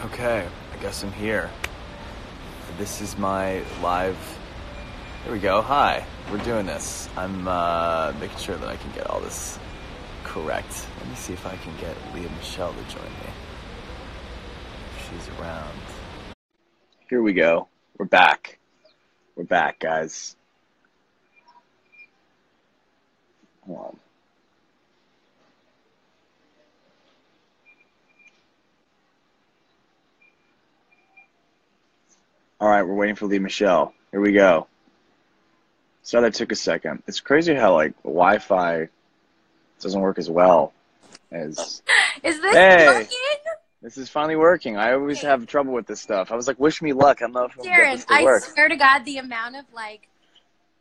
Okay, I guess I'm here. This is my live... Here we go. Hi, we're doing this. I'm making sure that I can get all this correct. Let me see if I can get Michele to join me. If she's around. Here we go. We're back. We're back, guys. Hold on. All right, we're waiting for Michele. Here we go. So that took a second. It's crazy how like Wi-Fi doesn't work as well as. Is this working? This is finally working. I always have trouble with this stuff. I was like, wish me luck. I don't know if we'll get this to work. I swear to God, the amount of like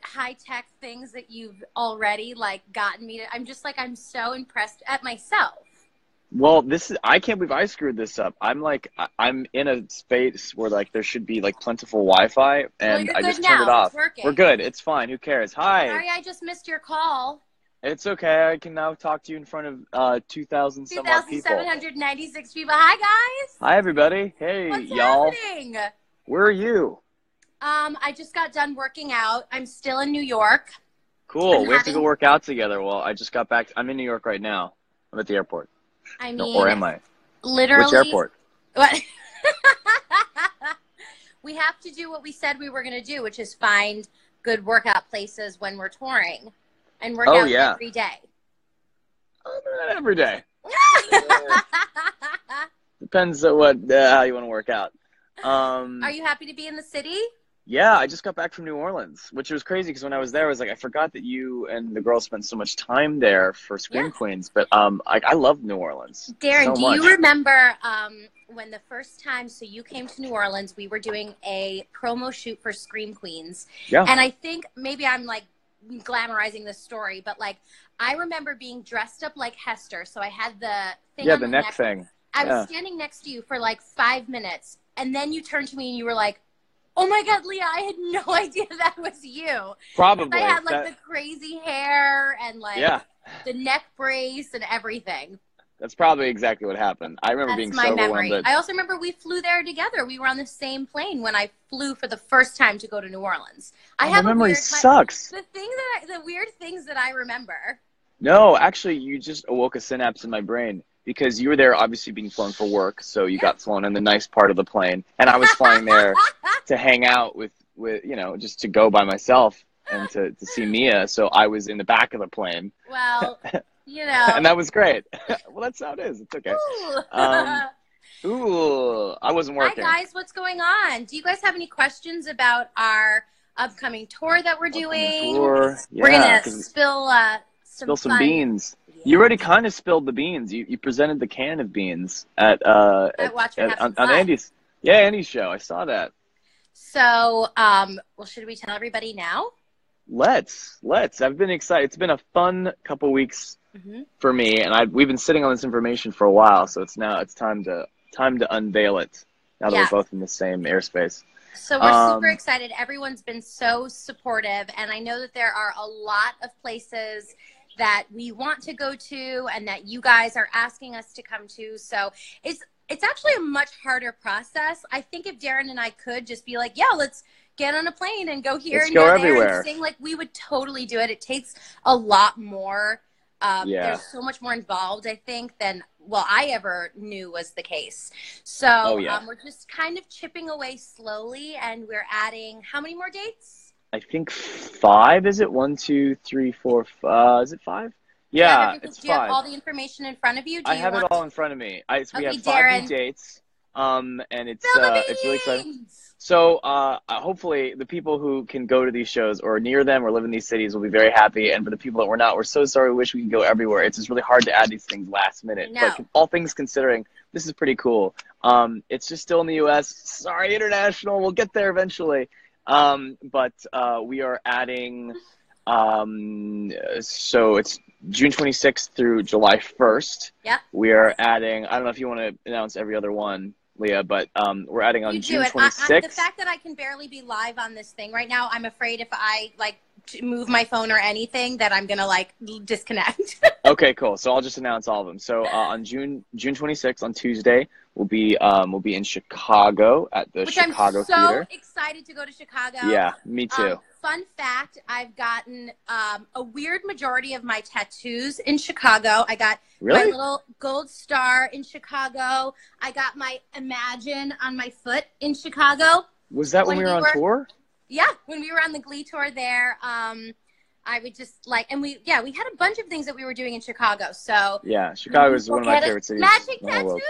high-tech things that you've already like gotten me to, I'm so impressed at myself. Well, I can't believe I screwed this up. I'm in a space where like there should be like plentiful Wi-Fi, and I just turned it off. We're good. It's fine. Who cares? Hi. Sorry, I just missed your call. It's okay. I can now talk to you in front of 2,000 some odd people. 2,796 people. Hi, guys. Hi, everybody. Hey, y'all. What's happening? Where are you? I just got done working out. I'm still in New York. Cool. We have to go work out together. Well, I just got back. I'm in New York right now. I'm at the airport. I mean, or am I? Literally. Which airport? What? We have to do what we said we were going to do, which is find good workout places when we're touring and work out every day. Not every day. Depends on how you want to work out. Are you happy to be in the city? Yeah, I just got back from New Orleans, which was crazy because when I was there, I was like, I forgot that you and the girls spent so much time there for Scream Queens. But I love New Orleans. Darren, do you remember when the first time, so you came to New Orleans, we were doing a promo shoot for Scream Queens. Yeah. And I think maybe I'm like glamorizing this story, but like I remember being dressed up like Hester. So I had the thing on the my neck thing. I was standing next to you for like 5 minutes, and then you turned to me and you were like, oh my God, Leah, I had no idea that was you. Probably. I had like the crazy hair and like the neck brace and everything. That's probably exactly what happened. I remember being so overwhelmed. I also remember we flew there together. We were on the same plane when I flew for the first time to go to New Orleans. My memory sucks. The weird things that I remember. No, actually, you just awoke a synapse in my brain. Because you were there obviously being flown for work, so you got flown in the nice part of the plane. And I was flying there to hang out with just to go by myself and to see Mia. So I was in the back of the plane. Well, and that was great. Well, that's how it is. It's okay. I wasn't working. Hi, guys. What's going on? Do you guys have any questions about our upcoming tour that we're doing? Tour. Yeah, we're going to spill some beans. You already kind of spilled the beans. You presented the can of beans on Andy's Andy's show. I saw that. So, should we tell everybody now? Let's. I've been excited. It's been a fun couple weeks for me, and we've been sitting on this information for a while. So it's time to unveil it. Now that we're both in the same airspace. So we're super excited. Everyone's been so supportive, and I know that there are a lot of places that we want to go to and that you guys are asking us to come to. So it's actually a much harder process. I think if Darren and I could just be like, let's get on a plane and go here and go there and sing, like we would totally do it. It takes a lot more. There's so much more involved, I think, than I ever knew was the case. So we're just kind of chipping away slowly, and we're adding how many more dates? I think 5. Is it 1, 2, 3, 4? Is it 5? Yeah, it's 5. Do you have all the information in front of you? I have it all in front of me. We have 5 new dates, and it's really exciting. So hopefully the people who can go to these shows or near them or live in these cities will be very happy. And for the people that we're not, we're so sorry. We wish we could go everywhere. It's just really hard to add these things last minute. But all things considering, this is pretty cool. It's just still in the U.S. Sorry, international. We'll get there eventually. But we are adding, so it's June 26th through July 1st. Yeah. We are adding, I don't know if you want to announce every other one, Leah, but we're adding on June 26th. The fact that I can barely be live on this thing right now, I'm afraid if I move my phone or anything that I'm gonna like disconnect. Okay, cool. So I'll just announce all of them. So on June 26th on Tuesday, we'll be in Chicago at the Which Chicago I'm so Theater. excited to go to Chicago. Yeah, me too. Fun fact, I've gotten a weird majority of my tattoos in Chicago. I got my little gold star in Chicago. I got my Imagine on my foot in Chicago. Was that when we were on tour? Yeah, when we were on the Glee tour there. I would just like, and we had a bunch of things that we were doing in Chicago. So yeah, Chicago is one of my favorite cities. Magic tattoos.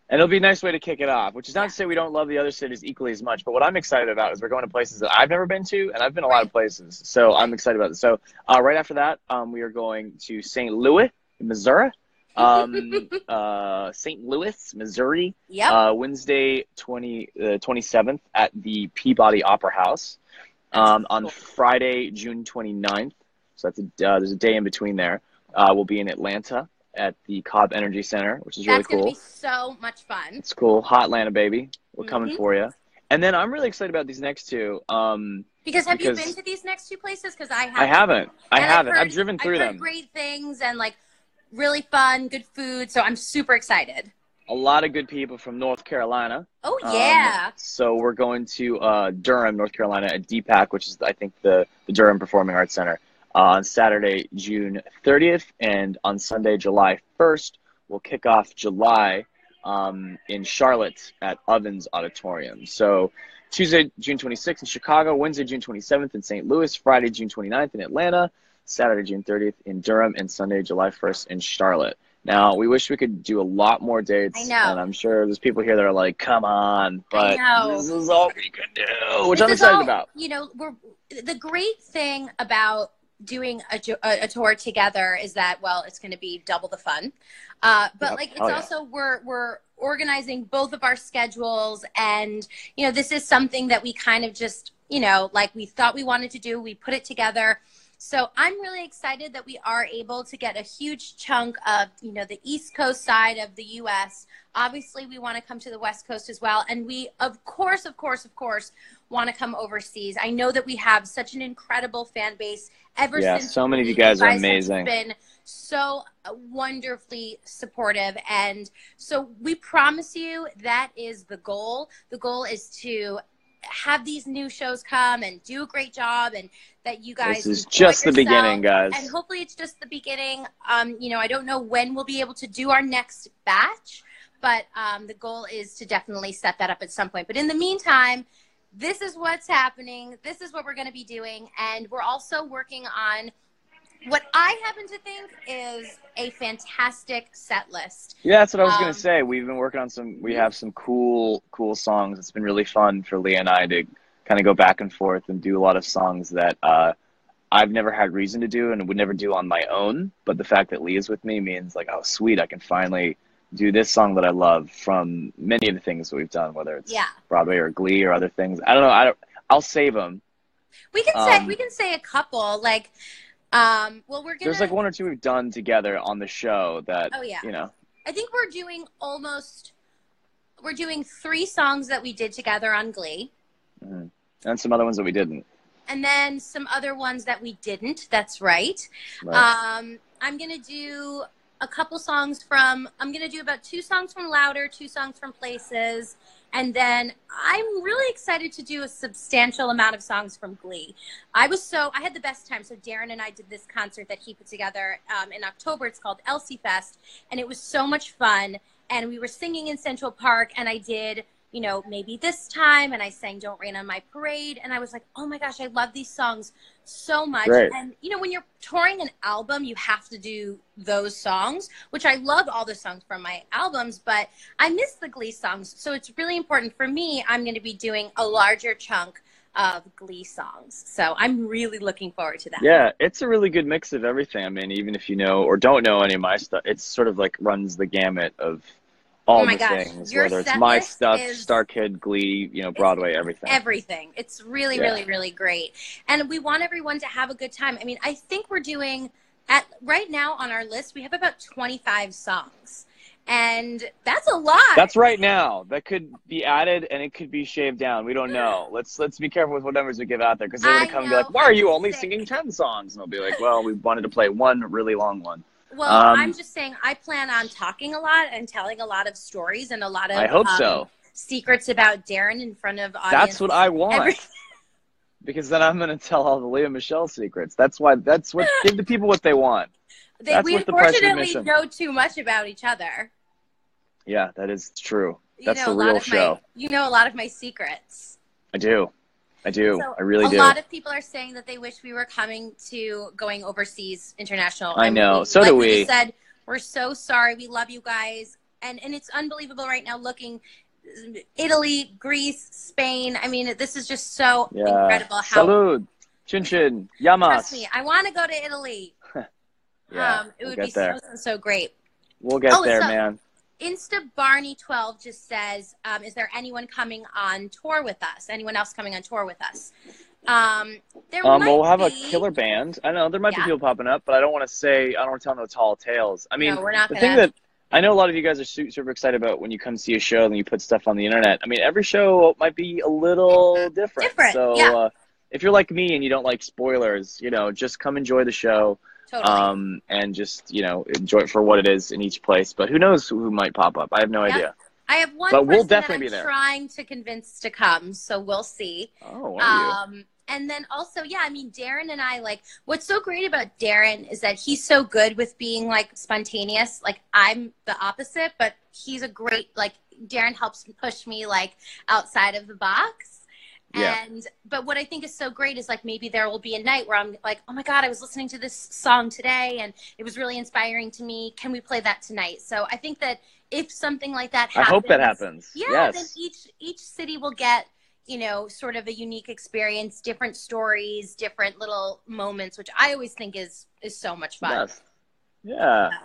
And it'll be a nice way to kick it off, which is not to say we don't love the other cities equally as much, but what I'm excited about is we're going to places that I've never been to, and I've been a lot of places, so I'm excited about it. So right after that, we are going to St. Louis, Missouri. St. Louis, Missouri. Yep. Wednesday, 27th at the Peabody Opera House. On Friday, June 29th, so that's there's a day in between there, we'll be in Atlanta at the Cobb Energy Center, which is really cool. That's going to be so much fun. It's cool. Hot Atlanta, baby. We're coming for you. And then I'm really excited about these next two. Because have you been to these next two places? Because I haven't. I haven't. I've driven through them. Great things and like really fun, good food. So I'm super excited. A lot of good people from North Carolina. Oh, yeah. So we're going to Durham, North Carolina at DPAC, which is, I think, the Durham Performing Arts Center, on Saturday, June 30th. And on Sunday, July 1st, we'll kick off July in Charlotte at Ovens Auditorium. So Tuesday, June 26th in Chicago, Wednesday, June 27th in St. Louis, Friday, June 29th in Atlanta, Saturday, June 30th in Durham, and Sunday, July 1st in Charlotte. Now, we wish we could do a lot more dates. I know. And I'm sure there's people here that are like, come on, but this is all we can do, which I'm excited about. You know, the great thing about doing a tour together is that, well, it's going to be double the fun. But like, it's also, we're organizing both of our schedules, and, you know, this is something that we kind of just, you know, like we thought we wanted to do. We put it together. So I'm really excited that we are able to get a huge chunk of, you know, the East Coast side of the U.S. Obviously, we want to come to the West Coast as well. And we, of course, want to come overseas. I know that we have such an incredible fan base ever since. So many of you guys are amazing. Have been so wonderfully supportive. And so we promise you that is the goal. The goal is to have these new shows come and do a great job, and that you guys, this is just the beginning, guys, and hopefully it's just the beginning. You know, I don't know when we'll be able to do our next batch, but the goal is to definitely set that up at some point. But in the meantime, this is what's happening. This is what we're going to be doing, and we're also working on what I happen to think is a fantastic set list. Yeah, that's what I was going to say. We've been working on we have some cool songs. It's been really fun for Leah and I to kind of go back and forth and do a lot of songs that I've never had reason to do and would never do on my own. But the fact that Leah's with me means like, oh, sweet, I can finally do this song that I love from many of the things that we've done, whether it's Broadway or Glee or other things. I don't know. I'll save them. We can say a couple, like, well, there's like one or two we've done together on the show that, you know. I think we're doing 3 songs that we did together on Glee. Mm-hmm. And some other ones that we didn't. And then some other ones that we didn't. That's right. I'm going to do a couple songs I'm going to do about 2 songs from Louder, 2 songs from Places. And then I'm really excited to do a substantial amount of songs from Glee. I had the best time. So Darren and I did this concert that he put together in October. It's called Elsie Fest. And it was so much fun. And we were singing in Central Park, and I did, you know, Maybe This Time, and I sang Don't Rain on My Parade. And I was like, oh my gosh, I love these songs so much. Great. And, you know, when you're touring an album, you have to do those songs, which I love all the songs from my albums, but I miss the Glee songs. So it's really important for me. I'm going to be doing a larger chunk of Glee songs. So I'm really looking forward to that. Yeah, it's a really good mix of everything. I mean, even if you know or don't know any of my stuff, it's sort of like runs the gamut of all the things, whether it's my stuff, Star Kid, Glee, you know, Broadway, everything. Everything. It's really, really, really great. And we want everyone to have a good time. I mean, I think we're doing, right now on our list, we have about 25 songs. And that's a lot. That's right now. That could be added and it could be shaved down. We don't know. Let's be careful with what numbers we give out there, because they're going to come and be like, why are you only singing 10 songs? And they'll be like, well, we wanted to play one really long one. Well, I'm just saying I plan on talking a lot and telling a lot of stories and a lot of I hope so. secrets about Darren in front of audience. That's what I want. Because then I'm going to tell all the Leah Michele secrets. That's what give the people what they want. We unfortunately know too much about each other. Yeah, that is true. That's the real show. You know a lot of my secrets. I do. So I really do. A lot of people are saying that they wish we were going overseas international. I know. So do we. We just said, we're so sorry. We love you guys. And it's unbelievable right now looking Italy, Greece, Spain. I mean, this is just so incredible. Salud. Chin chin. Yamas. Trust me, I want to go to Italy. It would be so great. We'll get there, man. Insta Barney12 just says, is there anyone coming on tour with us? Anyone else coming on tour with us? We'll have a killer band. I know there might be people popping up, but I don't want to tell no tall tales. I mean, no, we're not the thing that I know a lot of you guys are super excited about when you come see a show and you put stuff on the internet. I mean, every show might be a little different. So if you're like me and you don't like spoilers, just come enjoy the show. Totally. And just, enjoy it for what it is in each place. But who knows who might pop up? I have no idea. I have one but person we'll definitely that I'm trying to convince to come, so we'll see. Oh, are you? And then also, Darren and I, what's so great about Darren is that he's so good with being, spontaneous. I'm the opposite, but he's a great, Darren helps push me, outside of the box. But what I think is so great is maybe there will be a night where I'm like, oh my God, I was listening to this song today and it was really inspiring to me. Can we play that tonight? So I think that if something like that happens, I hope that happens. Yeah, then each city will get, sort of a unique experience, different stories, different little moments, which I always think is so much fun. Yes. Yeah. So,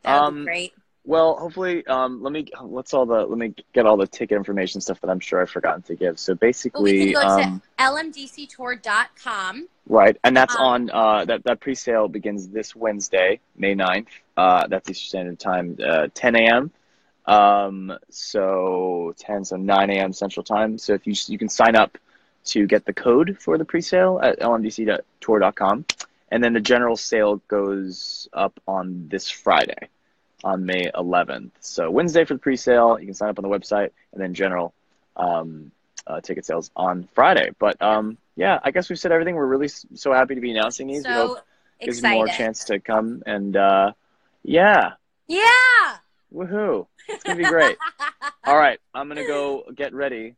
that would be great. Well, hopefully, let me get all the ticket information stuff that I'm sure I've forgotten to give. So basically, we can go to lmdctour.com. Right, and that's on that pre-sale begins this Wednesday, May 9th. That's Eastern Standard Time, 10 a.m. So 9 a.m. Central Time. So if you can sign up to get the code for the pre-sale at lmdctour.com, and then the general sale goes up on this Friday, on May 11th. So Wednesday for the pre-sale, you can sign up on the website, and then general ticket sales on Friday. But I guess we've said everything. We're really so happy to be announcing these. We hope it gives more chance to come, and woohoo, it's gonna be great. All right, I'm gonna go get ready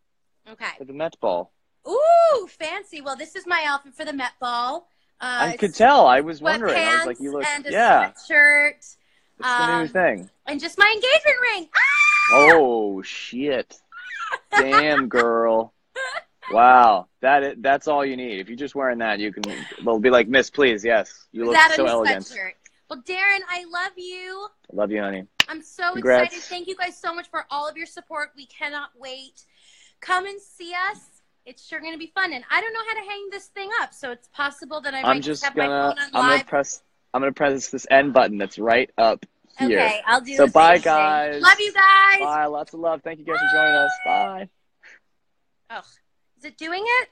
for the Met Ball. Ooh, fancy. Well, this is my outfit for the Met Ball. I could tell. I was wondering. I was like, you look, and a sweatshirt. It's the new thing. And just my engagement ring. Ah! Oh, shit. Damn, girl. Wow. That's all you need. If you're just wearing that, they'll be like, Miss, please, yes. You look so elegant. Sweatshirt. Well, Darren, I love you. I love you, honey. I'm so Congrats. excited. Thank you guys so much for all of your support. We cannot wait. Come and see us. It's sure going to be fun. And I don't know how to hang this thing up, so it's possible that I might just have my phone on live. I'm gonna press this end button that's right up here. Okay, I'll do so the bye, same guys. Thing. Love you guys. Bye. Lots of love. Thank you guys for joining us. Bye. Oh, is it doing it?